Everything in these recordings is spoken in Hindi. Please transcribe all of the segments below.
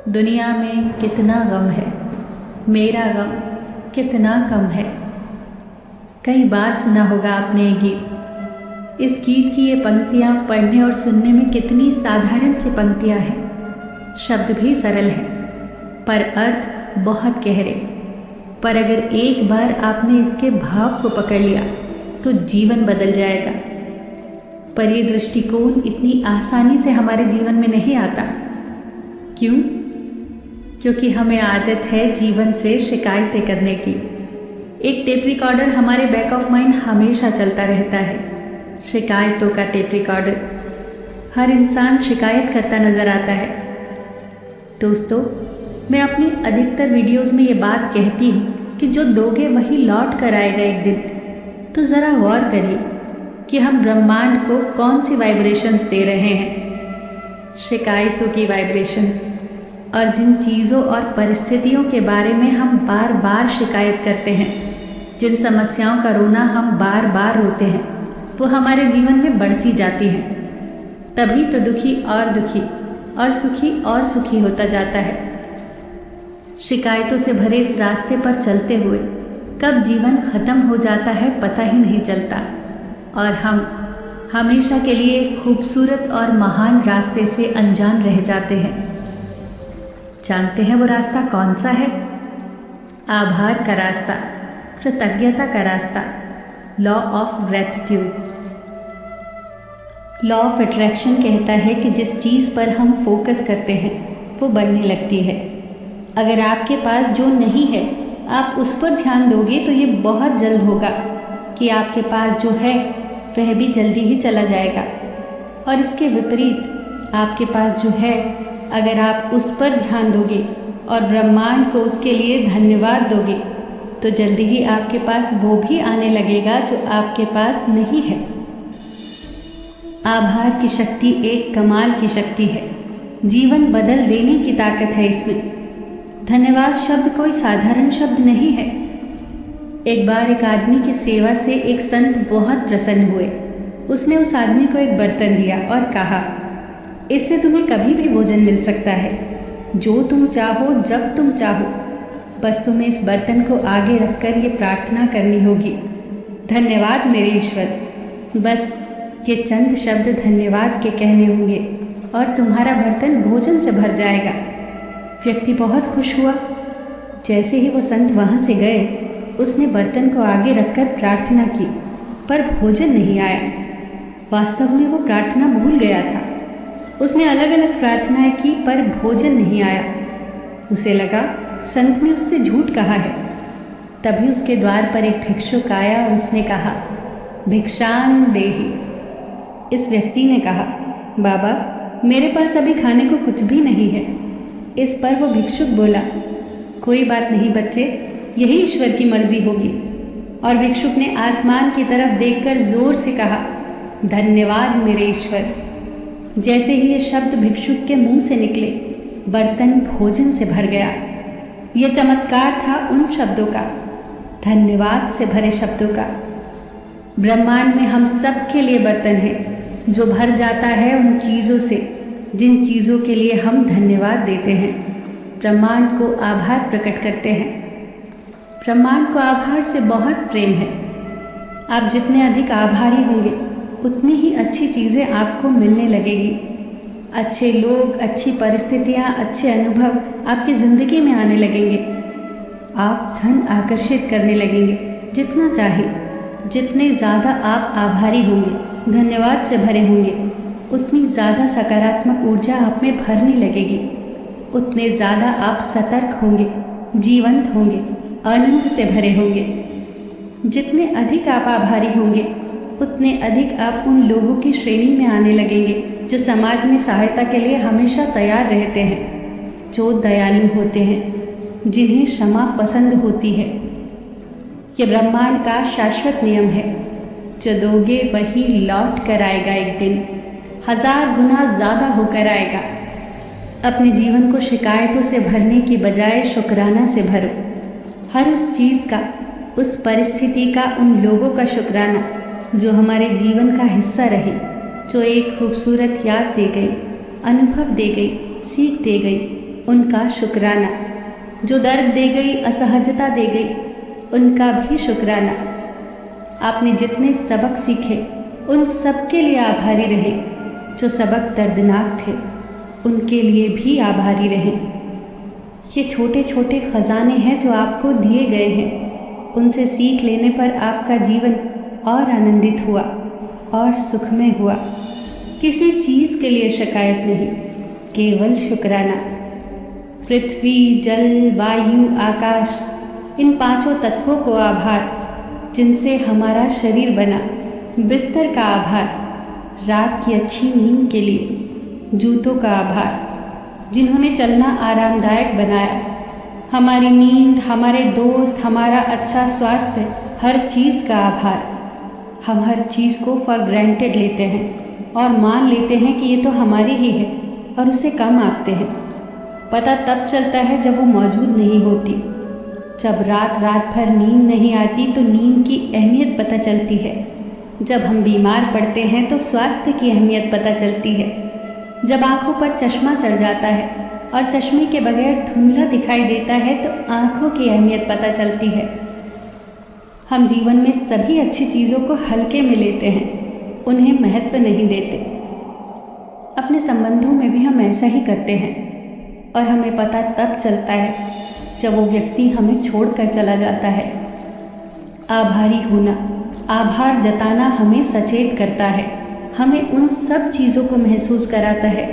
दुनिया में कितना गम है, मेरा गम कितना कम है। कई बार सुना होगा आपने ये गीत। इस गीत की ये पंक्तियाँ पढ़ने और सुनने में कितनी साधारण सी पंक्तियाँ हैं। शब्द भी सरल हैं, पर अर्थ बहुत गहरे। पर अगर एक बार आपने इसके भाव को पकड़ लिया तो जीवन बदल जाएगा। पर ये दृष्टिकोण इतनी आसानी से हमारे जीवन में नहीं आता। क्यों? क्योंकि हमें आदत है जीवन से शिकायतें करने की। एक टेप रिकॉर्डर हमारे बैक ऑफ माइंड हमेशा चलता रहता है, शिकायतों का टेप रिकॉर्डर। हर इंसान शिकायत करता नजर आता है। दोस्तों, मैं अपनी अधिकतर वीडियोस में ये बात कहती हूँ कि जो दोगे वही लौट कर आएगा एक दिन। तो जरा गौर करिए कि हम ब्रह्मांड को कौन सी वाइब्रेशंस दे रहे हैं। शिकायतों की वाइब्रेशंस। और जिन चीज़ों और परिस्थितियों के बारे में हम बार बार शिकायत करते हैं, जिन समस्याओं का रोना हम बार बार रोते हैं, वो हमारे जीवन में बढ़ती जाती हैं। तभी तो दुखी और सुखी और सुखी होता जाता है। शिकायतों से भरे इस रास्ते पर चलते हुए कब जीवन खत्म हो जाता है पता ही नहीं चलता, और हम हमेशा के लिए खूबसूरत और महान रास्ते से अनजान रह जाते हैं। जानते हैं वो रास्ता कौन सा है? आभार का रास्ता, कृतज्ञता का रास्ता, law of gratitude. Law of attraction कहता है कि जिस चीज़ पर हम फोकस करते हैं वो बढ़ने लगती है। अगर आपके पास जो नहीं है आप उस पर ध्यान दोगे तो ये बहुत जल्द होगा कि आपके पास जो है वह भी जल्दी ही चला जाएगा। और इसके विपरीत, आपके पास जो है अगर आप उस पर ध्यान दोगे और ब्रह्मांड को उसके लिए धन्यवाद दोगे तो जल्दी ही आपके पास वो भी आने लगेगा जो आपके पास नहीं है। आभार की शक्ति एक कमाल की शक्ति है। जीवन बदल देने की ताकत है इसमें। धन्यवाद शब्द कोई साधारण शब्द नहीं है। एक बार एक आदमी की सेवा से एक संत बहुत प्रसन्न हुए। उसने उस आदमी को एक बर्तन दिया और कहा, इससे तुम्हें कभी भी भोजन मिल सकता है, जो तुम चाहो जब तुम चाहो। बस तुम्हें इस बर्तन को आगे रखकर ये प्रार्थना करनी होगी, धन्यवाद मेरे ईश्वर। बस ये चंद शब्द धन्यवाद के कहने होंगे और तुम्हारा बर्तन भोजन से भर जाएगा। व्यक्ति बहुत खुश हुआ। जैसे ही वो संत वहां से गए, उसने बर्तन को आगे रखकर प्रार्थना की, पर भोजन नहीं आया। वास्तव में वो प्रार्थना भूल गया था। उसने अलग अलग प्रार्थनाएं की पर भोजन नहीं आया। उसे लगा संत ने उससे झूठ कहा है। तभी उसके द्वार पर एक भिक्षुक आया और उसने कहा, भिक्षान देहि। इस व्यक्ति ने कहा, बाबा मेरे पास अभी खाने को कुछ भी नहीं है। इस पर वो भिक्षुक बोला, कोई बात नहीं बच्चे, यही ईश्वर की मर्जी होगी। और भिक्षुक ने आसमान की तरफ देखकर जोर से कहा, धन्यवाद मेरे ईश्वर। जैसे ही ये शब्द भिक्षुक के मुंह से निकले, बर्तन भोजन से भर गया। यह चमत्कार था उन शब्दों का, धन्यवाद से भरे शब्दों का। ब्रह्मांड में हम सब के लिए बर्तन है जो भर जाता है उन चीज़ों से जिन चीज़ों के लिए हम धन्यवाद देते हैं, ब्रह्मांड को आभार प्रकट करते हैं। ब्रह्मांड को आभार से बहुत प्रेम है। आप जितने अधिक आभारी होंगे उतनी ही अच्छी चीज़ें आपको मिलने लगेगी। अच्छे लोग, अच्छी परिस्थितियाँ, अच्छे अनुभव आपकी ज़िंदगी में आने लगेंगे। आप धन आकर्षित करने लगेंगे जितना चाहे। जितने ज़्यादा आप आभारी होंगे, धन्यवाद से भरे होंगे, उतनी ज़्यादा सकारात्मक ऊर्जा आप में भरने लगेगी। उतने ज़्यादा आप सतर्क होंगे, जीवंत होंगे, आनंद से भरे होंगे। जितने अधिक आप आभारी होंगे उतने अधिक आप उन लोगों की श्रेणी में आने लगेंगे जो समाज में सहायता के लिए हमेशा तैयार रहते हैं, जो दयालु होते हैं, जिन्हें क्षमा पसंद होती है। यह ब्रह्मांड का शाश्वत नियम है, जो दोगे वही लौट कर आएगा एक दिन, 1000 गुना ज़्यादा होकर आएगा। अपने जीवन को शिकायतों से भरने की बजाय शुक्राना से भरो। हर उस चीज़ का, उस परिस्थिति का, उन लोगों का शुक्राना जो हमारे जीवन का हिस्सा रही, जो एक खूबसूरत याद दे गई, अनुभव दे गई, सीख दे गई, उनका शुक्राना। जो दर्द दे गई, असहजता दे गई, उनका भी शुक्राना। आपने जितने सबक सीखे उन सब के लिए आभारी रहें। जो सबक दर्दनाक थे उनके लिए भी आभारी रहें। ये छोटे छोटे खजाने हैं जो आपको दिए गए हैं। उनसे सीख लेने पर आपका जीवन और आनंदित हुआ और सुखमय हुआ। किसी चीज़ के लिए शिकायत नहीं, केवल शुक्राना। पृथ्वी, जल, वायु, आकाश, इन पांचों तत्वों को आभार। जिनसे हमारा शरीर बना, बिस्तर का आभार। रात की अच्छी नींद के लिए जूतों का आभार, जिन्होंने चलना आरामदायक बनाया। हमारी नींद, हमारे दोस्त, हमारा अच्छा स्वास्थ्य, हर चीज़ का आभार। हम हर चीज़ को फॉर ग्रांटेड लेते हैं और मान लेते हैं कि ये तो हमारी ही है और उसे कम आंकते हैं। पता तब चलता है जब वो मौजूद नहीं होती। जब रात भर नींद नहीं आती तो नींद की अहमियत पता चलती है। जब हम बीमार पड़ते हैं तो स्वास्थ्य की अहमियत पता चलती है। जब आंखों पर चश्मा चढ़ जाता है और चश्मे के बगैर धुंधला दिखाई देता है तो आंखों की अहमियत पता चलती है। हम जीवन में सभी अच्छी चीज़ों को हल्के में लेते हैं, उन्हें महत्व नहीं देते। अपने संबंधों में भी हम ऐसा ही करते हैं और हमें पता तब चलता है जब वो व्यक्ति हमें छोड़कर चला जाता है। आभारी होना, आभार जताना हमें सचेत करता है। हमें उन सब चीज़ों को महसूस कराता है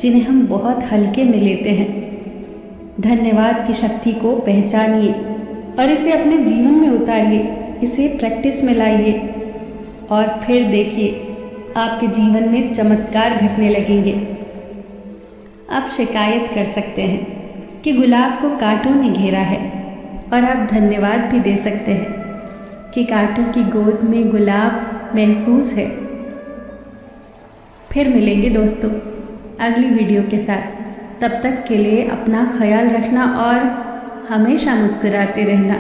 जिन्हें हम बहुत हल्के में लेते हैं। धन्यवाद की शक्ति को पहचानिए और इसे अपने जीवन में उतारिए, इसे प्रैक्टिस में लाइए और फिर देखिए आपके जीवन में चमत्कार घटने लगेंगे। आप शिकायत कर सकते हैं कि गुलाब को कांटों ने घेरा है और आप धन्यवाद भी दे सकते हैं कि कांटों की गोद में गुलाब महफूज है। फिर मिलेंगे दोस्तों अगली वीडियो के साथ। तब तक के लिए अपना ख्याल रखना और हमेशा मुस्कुराते रहना।